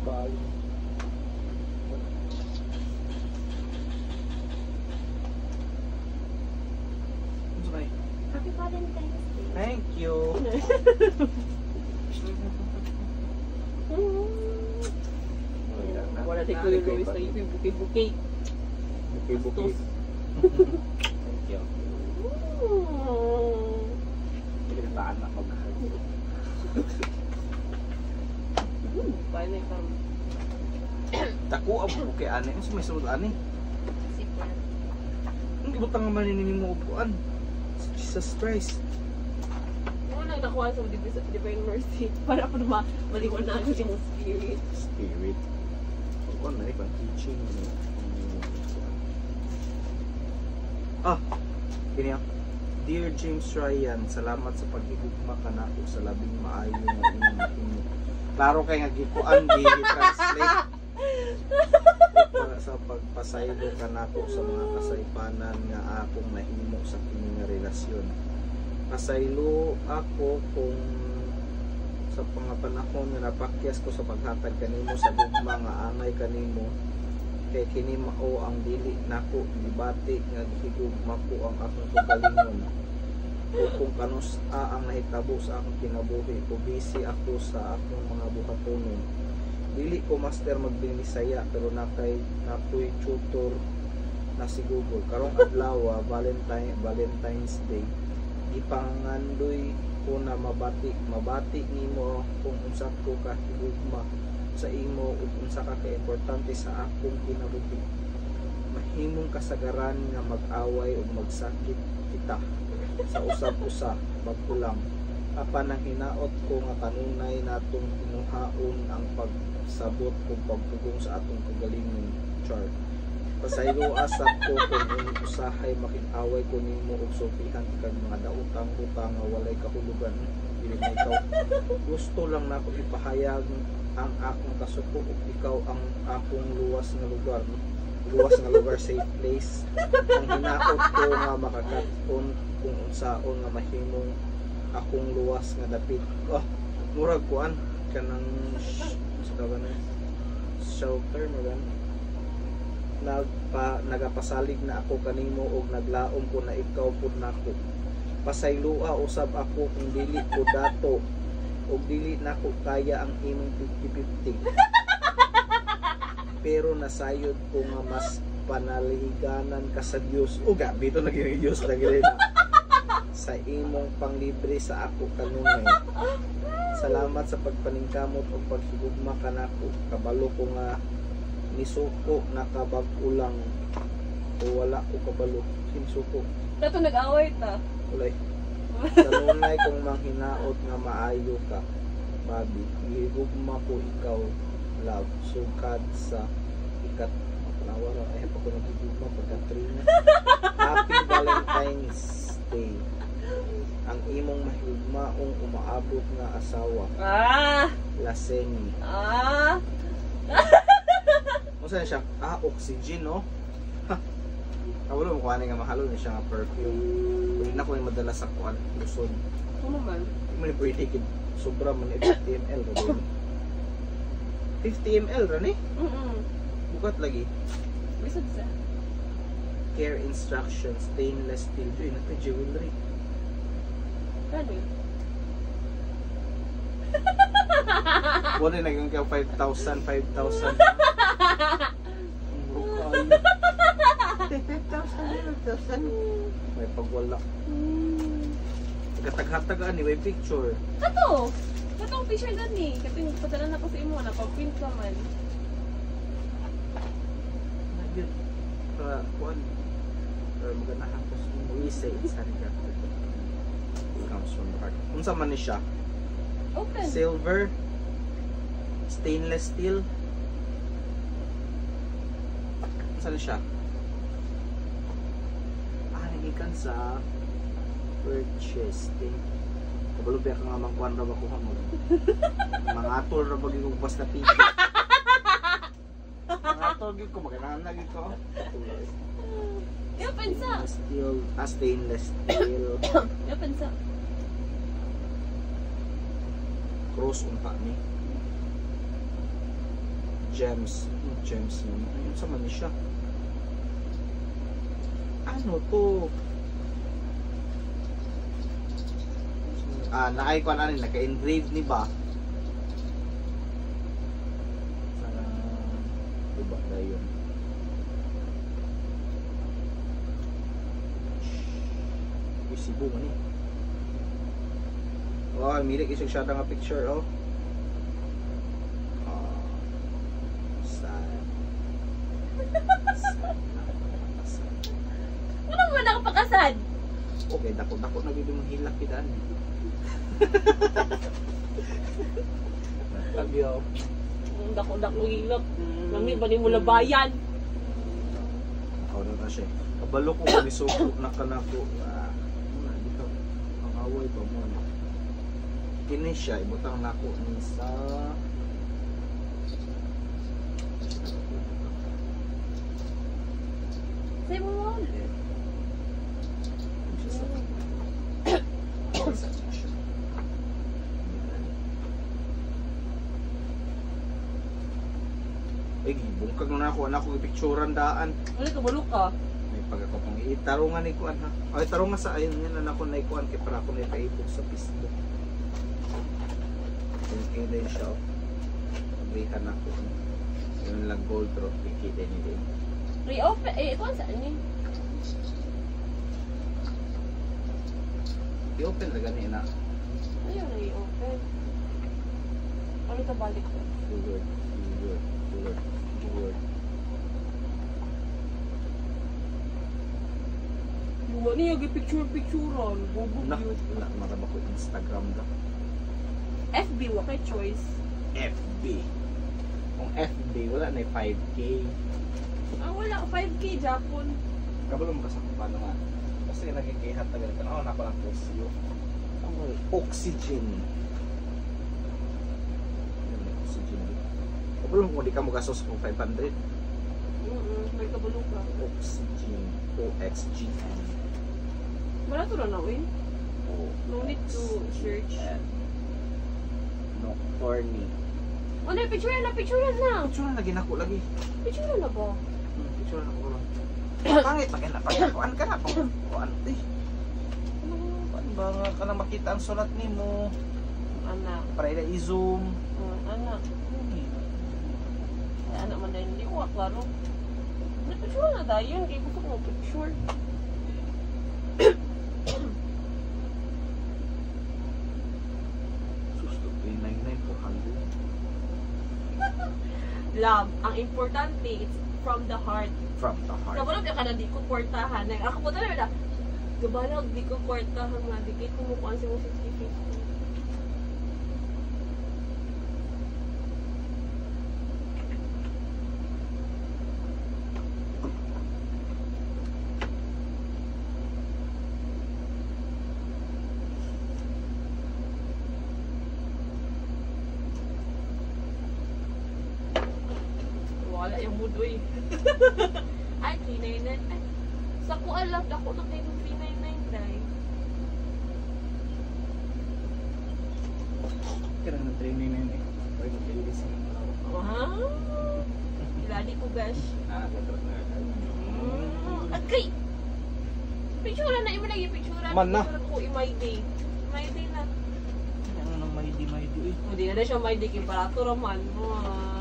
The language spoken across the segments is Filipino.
Bye. Happy Valentine's Day. Thank you. Wala tayo ko yung gawis na yung bukay-bukay. Bukay-bukay. Thank you. Hindi na anak mag-hug. Paano yung kami? Dako ang bukay ani. Ano may sulod ani? Zipper. Hindi mo tanga maninin mo upuan. Jesus Christ. Ano nang nakuha sa Divine Mercy para ako na maliwan na agad yung spirit. Spirit. Ano na ibang teaching. Ah, ganyan. Dear James Ryan, salamat sa paghigugma ka na ako sa labing maayo nga inyong. Klaro kay nga gikuan gi-translate. Para sa pagpasaylo ka na ako sa mga kasaypanan nga akong nahimo sa kini nga relasyon. Pasaylo ako kung sa mga panahon nga napakyas ko sa paghatag kanimo sa gugma nga angay kanimo kay kini mao ang dili nako gibati nga gihigugma ko ang akong kaugalingon. Kung kanus ang nahitabo sa akong kinabuhi o busy ako sa akong mga buhatonon. Dili ko master magbinisaya pero napoy tutor na si Google. Karong adlaw Valentine's Day. Gipangandoy ko na mabati nimo kung unsa ko ka higugma sa imo ug unsa ka importante sa akong kinabuhi. Mahimong kasagaran nga mag-away ug magsakit kita sa usab-usa pagkulang. Apan ang hinaot ko nga kanunay natong tinuhaon ang pagsabot ug pagpugong sa atong kagalingon. Char. Pasaylo asap ko kung usahay makit-away ko nimo og sultihan kag mga daotang-utang nga walay kahulugan. Dili na ikaw. Gusto lang nako ipahayag ang akong kasuko ug ikaw ang akong luwas nga lugar. Luwas nga lugar, safe place. Ang hinaot ko nga makakaton kung unsaon nga mahimong akong luwas nga dapit. Oh, murag kuan kanang shelter mo gan. Nagapasalig na ako kanimo og naglaom ko na ikaw pud nako. Pasaylua usab ako kung dili ko dato og dili nako kaya ang imong 50-50. Pero nasayod ko nga mas panaliganan ka sa Dios. O gabi ito naging Dios lagi na. Sa imong panglibre sa ako kanunay. Salamat sa pagpaningkamot o paghigugma kanako. Kabalo ko nga nisuko nakabag-ulang o wala ko kabalo. Sinsuko. Kato nag-away ta. Ulay. Kanunay kong manghinaot nga maayo ka. Babi, higugma ko ikaw. Love, sukad sa ikat. Nawala ay pa ko nagigugma pagka-trina. Happy Valentine's Day. Ang imong mahigugmaong umaabot nga asawa. Laseni. Masa siya? Oxygen, no? Kawalo mo kuha nga mahalo niya siya nga perfume. Pwede na ko yung madala sa kuhan. Lusod. Ano man? Hindi mo yung pwede. Sobra man 50 ml. 50 ml rin eh? Bukat lagi. Bisod sa? Care instructions, stainless steel. Uy, natin jewelry. Kano yun? Wala naging ka 5,000. Ang 5,000. may pagwala. Katag-hatagaan ni may picture. Kato! Katong picture doon eh. Katong padala na ko sa imo. Napag-print ka man. Nagyan. Kuan. Maganahan ko sa Moise. Saan ka? Comes from the heart. Unsa man ni siya? Open. Silver. Stainless steel. Unsa ni siya? Nagikan sa purchase. Kabalo ba ka nga magkuhan na ba ko hamon? Mga atol na ba gigugpas na pipi? Mga atol gig ko, maganahan na gig ko. Yung pensa. Steel, stainless steel. Yung pensa. Cross unta ni. Gems. Gems naman. Ayun sa man siya. Ano to? Naka-icon ano, naka-engrave ni ba? Sana, diba na yun? Uy, Cebu man eh. Oh, milik isang siya nga picture, oh. Oh. Sad. Sad. Ano mo nakapakasad? Okay, dako-dako na bibig mong hilak kitaan. Love you. Ang dako-dako hilap. Nami ba ni mo labayan? Ako na siya. Kabalo ko kung isuko na kanako. Muna, di ka. Ang away pa mo. Kini siya, ibutang nako ni sa... Say mo mo. Ay, bungkag na ako. Anak ko ipicturan daan. Wala ka balok ka. May pagkakapang itarungan ni Kuan ha. Ay, tarungan sa ayun yan. Anak ko na ikuan. Kaya para ako na ipaipog sa Facebook. Okay din siya. Pabrihan ako. Yun lang gold trophy. Kita niyo din. Reopen. Ito ang saan niya? I-open na gani na. Ayun, reopen. Ano ito balik ko? Keyword. Luma niya, picture-picturean. Bobo Nak, yun. wala maraba ko Instagram na. FB, wakay choice. FB. Kung FB, wala na 5K. Wala ko 5K, Japon. Kabalo mo kasi kung paano nga. Kasi nagkikihat na ganito. Oh, napalang presyo. Oxygen. Oxygen. Kabalo mo kung di ka mo gasos kung 500. May kabalo ka. Oxygen. OXGN. Wala ito na nawin. No need to search. Nocturne. Ano, picturean na. Picture na lagi na ako lagi. Picturean na ba? Picture na ako lang. Pangit, kuan ka na. Kuan, eh. Kuan ba nga ka na makita ang sulat ni mo? Anak. Para ila i-zoom. Anak. Ay, anak man dahil. Hindi ko klaro. Picture na dahil yun. Hindi ko mo picture. Susto, 399, 400. Love. Ang importante, it's from the heart. From the heart. Kabalog ka na di ko kwartahan. Ako po talaga na, gabalog di ko kwartahan nga. Di kayo kumukuhan sa mo 50-50. Wala yung mood, uy. Ay, 399. Ay, sa ko alam, ako na kayo ng 399 dahil. Kira ng 399 eh. Pwede ko kayo isang Wow! Kilali ko, gosh. katrat na. Agay! Picture na, ima lagi picture na. Man na. Picture ko, my day. My day na. Ano nang may di eh. Hindi na siya my day, imperator naman.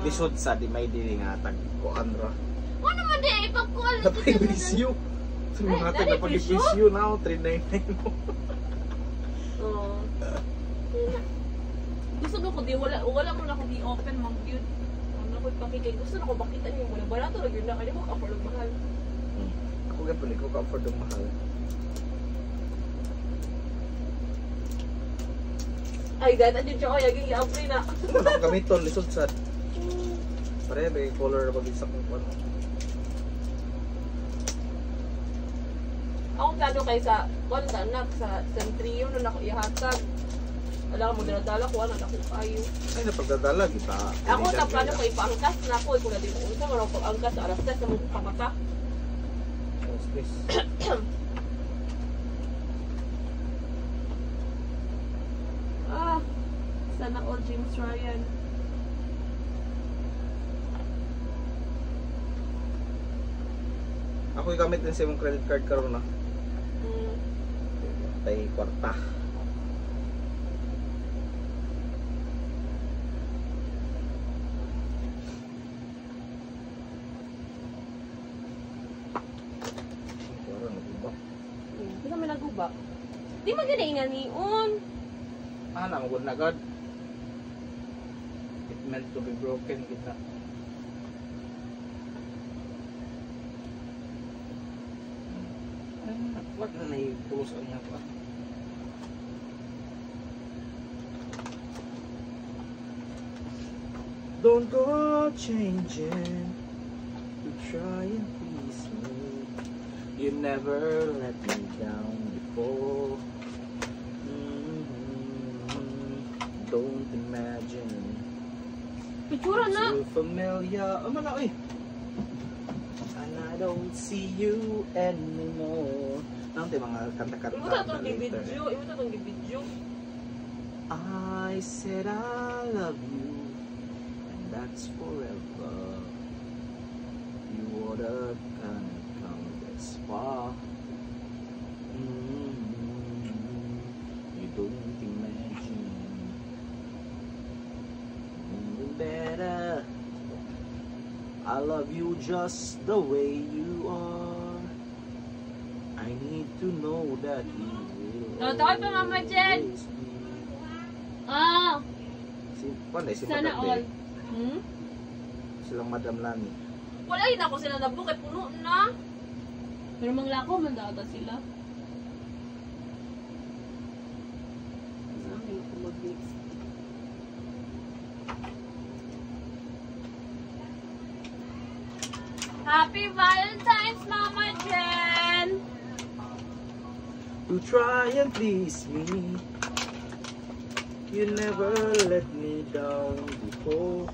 Lisod sa di may di nga tag ko andra. Ano naman di, ipagkuhan. Napag-ibisyo. Sa mga Ay, natin dali, napag-ibisyo na ako 399 mo. Oo. Gusto ko di wala mo na ko di open mang yun. Ano ko ipakikay. Gusto na ko bakita niyo mo na barato ra gyud na kanya ko afford mahal. Ako ga puli ko ka-afford ang mahal. Ay, dahil na siya ko, yaging i-upgrade na. Wala akong gamiton, lisod sa pareha may color na pag-isa kung ano. Ako plano kay sa anak sa Centrio na ako ihatag. Wala ka mo dinadala ko, ano na ako kayo. Ay, napagdadala, kita. Ako na plano ko ipaangkas na ako, kung na din ko unsa mo pag-angkas alas 10 sa mga pamata. Sana all James Ryan. Ako gamit din sa imong credit card karon na. Hmm. Tay kwarta. Wala na ba? Hindi kami naguba. Di maganda nga niyon. Ana mo na god. It meant to be broken gid na. Wag na nai-pulos ang niya pa. Don't go changing. You try and please me. You never let me down before. Don't imagine. Pictura na. Too familiar. Oh, mala, oy. And I don't see you anymore. Ano tayo mga kanta-kanta? Imo ta tong gibidyo. Imo ta tong gibidyo. I said I love you, and that's forever. You oughta kinda come this far. You don't imagine better. I love you just the way you are. I need to know that you will. Tawag pa Mama Jen. always be. Ah, Si sana Madam all. Day. Silang Madam Lani. Wala yun ako sila nablo kay puno na. Pero manglako man daw sila. Sabi ko mag-mix. Happy Valentine's, Mama Jen! To try and please me. You never let me down before.